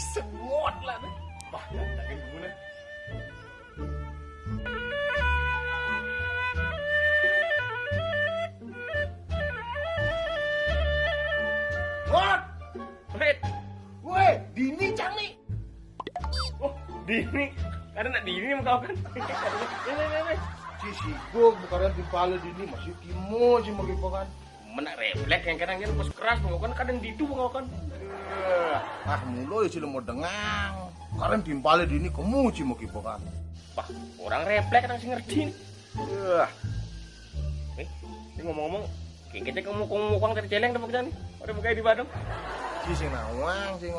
Semut lah nih. Wah, jangan guna. What? Wait. Weh, Dini cang nih. Oh, Dini. Karena nak Dini sama kau kan. Ini. Si gua bukan timpala Dini masih timo sih mau kan. Menak refleks yang kadang pas keras mau kan kadang ditu mau kan. Mulo ya sih mau dengang. Karena timpala Dini kamu sih mau kan. Wah, orang refleks kadang sih ngerti nih. Ini ngomong-ngomong, kita kamu dari celeng dapat kerjaan nih. Udah buka di Badung. Si nawang sing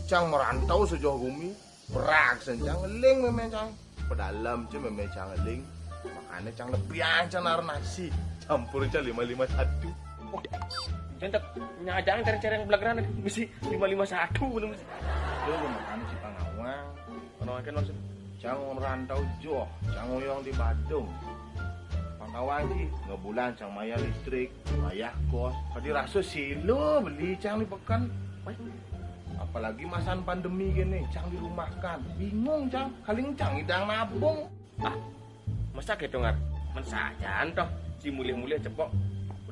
cang merantau sejauh bumi. Berak sencang ngeling memang cang. Pedalam cuma memang cang ngeling. Makanya cang lebih ancang naruh nasi. Campur aja 551. Oh, jangan nyajang dari celeng belakang mesti 551 belum mesti. Itu makanya si pangawang. Pangawang kan maksud Cang merantau jauh, cang oyong di Badung. Pangawang sih ngebulan cang maya listrik, maya kos. Tadi rasa silo beli cang di pekan. Apalagi masan pandemi gini, cang dirumahkan. Bingung cang, kali cang idang nabung. Masa gitu ngar? Mensajan toh, si mulia-mulia cepok.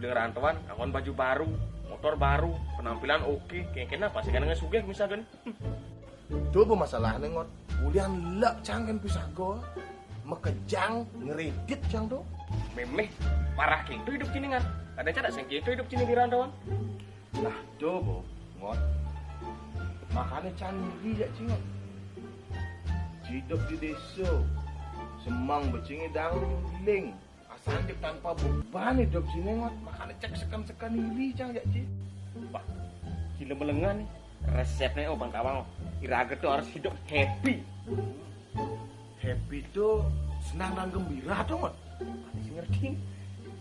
Udah ngerantauan, kawan baju baru, motor baru, penampilan oke. Kayak kenapa sih kan ngesugeh misalkan? Coba masalahnya ngot, ulian lek cang kan pisah go. Mekejang, ngeredit cang tuh. Memeh, parah gitu hidup sini ngar. Ada cara sing gitu hidup sini di rantauan. Nah, coba ngot. Makanya candi ya cingot. Hidup di desa, semang becingi dangling. Asandip tanpa beban hidup sini ngot. Makanya cek sekan-sekan ini cang ya ci. Wah, gila melengan nih. Resepnya bang kawang, Iraga tuh harus hidup happy. Happy tuh senang dan gembira tuh ngot. Masih ngerti?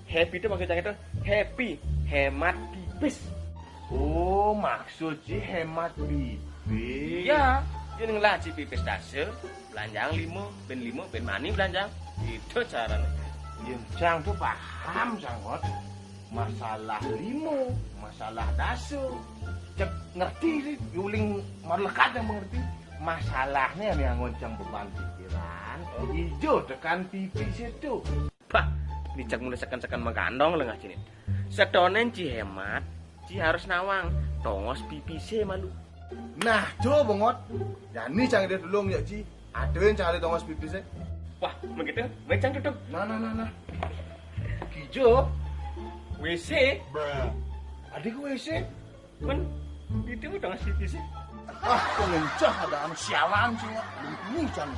Happy itu maksudnya itu happy, hemat tipis. Oh, maksud sih hemat pipis. Ya, ini ngelaci pipis dase, belanjang 5, ben 5, ben mani belanjang. Itu caranya. Yang cang tuh paham sangot. Masalah 5, masalah dase. Cek ngerti sih, yuling melekat yang mengerti. Masalahnya nih yang ngoncang beban pikiran. Hijau tekan pipis itu. Bah, dicek mulai sekan-sekan megandong lengah sini. Sedonen ci hemat, ci harus nawang. Tongos pipis malu. Nah, coba ngot. Ya ini cang dia dulu ya Ci. Ada yang cari tongos pipisnya. Wah, begitu, macam tutup. Nah. Kijo, WC, adik WC. kan itu tongos pipis. Pengencah ada anu sialan sih. Ini cang.